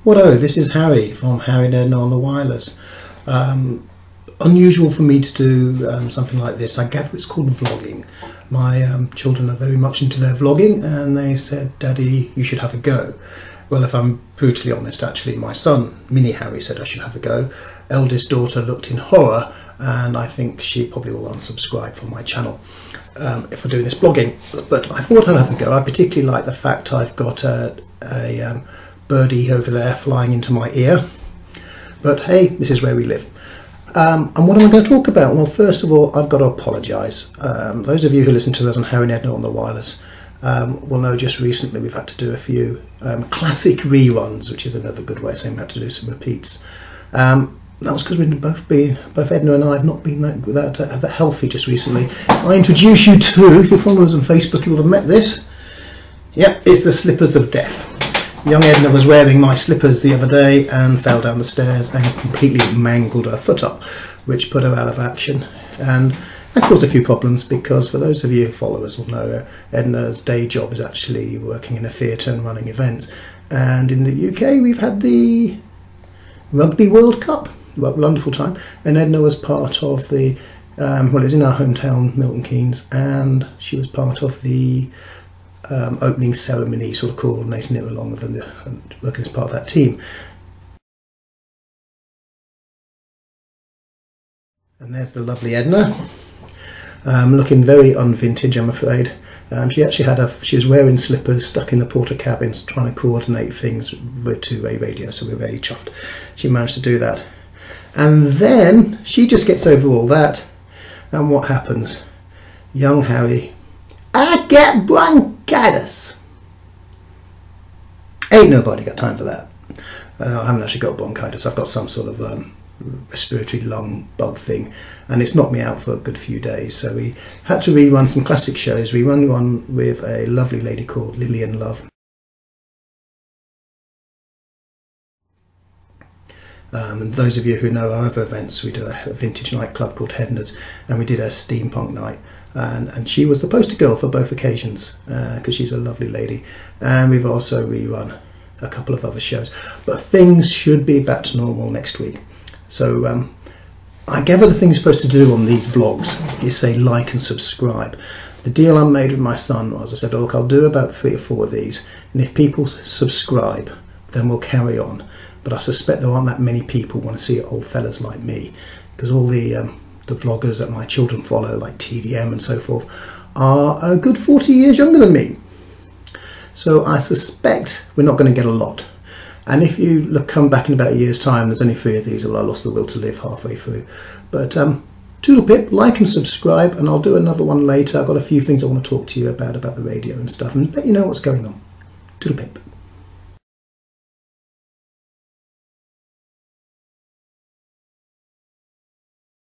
Hello, this is Harry from Harry Edna on the wireless. Unusual for me to do something like this. I gather it's called vlogging. My children are very much into their vlogging and they said, "Daddy, you should have a go." Well, if I'm brutally honest, actually my son, Mini Harry, said I should have a go. Eldest daughter looked in horror and I think she probably will unsubscribe from my channel if I'm doing this blogging. But I thought I'd have a go. I particularly like the fact I've got a birdie over there flying into my ear. But hey, this is where we live. And what am I going to talk about? Well, first of all, I've got to apologise. Those of you who listen to us on Harry Edna on the wireless will know just recently we've had to do a few classic reruns, which is another good way of saying we had to do some repeats. That was because both Edna and I have not been that healthy just recently. If I introduce you to, if you follow us on Facebook, you will have met this. Yep, it's the slippers of death. Young Edna was wearing my slippers the other day and fell down the stairs and completely mangled her foot up, which put her out of action. And that caused a few problems because, for those of you who follow us will know, Edna's day job is actually working in a theatre and running events. And in the UK we've had the Rugby World Cup, wonderful time, and Edna was part of the, well, it was in our hometown, Milton Keynes, and she was part of the opening ceremony, sort of coordinating it along with and working as part of that team. And there's the lovely Edna, looking very unvintage, I'm afraid. She actually she was wearing slippers, stuck in the porter cabins, trying to coordinate things to a radio, so we're very chuffed she managed to do that. And then she just gets over all that, and what happens? Young Harry, "I get bronchitis." Ain't nobody got time for that. I haven't actually got bronchitis. I've got some sort of respiratory lung bug thing, and it's knocked me out for a good few days. So we had to rerun some classic shows. We run one with a lovely lady called Lillian Love. And those of you who know our other events, we do a vintage nightclub called Hedna's, and we did a steampunk night, and she was the poster girl for both occasions because she's a lovely lady. And we've also rerun a couple of other shows, but things should be back to normal next week. So I gather the thing you're supposed to do on these vlogs is say like and subscribe. The deal I made with my son was, I said, look, I'll do about 3 or 4 of these, and if people subscribe then we'll carry on. But I suspect there aren't that many people who want to see old fellas like me, because all the vloggers that my children follow, like TDM and so forth, are a good 40 years younger than me. So I suspect we're not going to get a lot. And if you come back in about a year's time, there's only 3 of these. Well, I lost the will to live halfway through. But Toodle Pip, like and subscribe, and I'll do another one later. I've got a few things I want to talk to you about the radio and stuff, and let you know what's going on. Toodle Pip.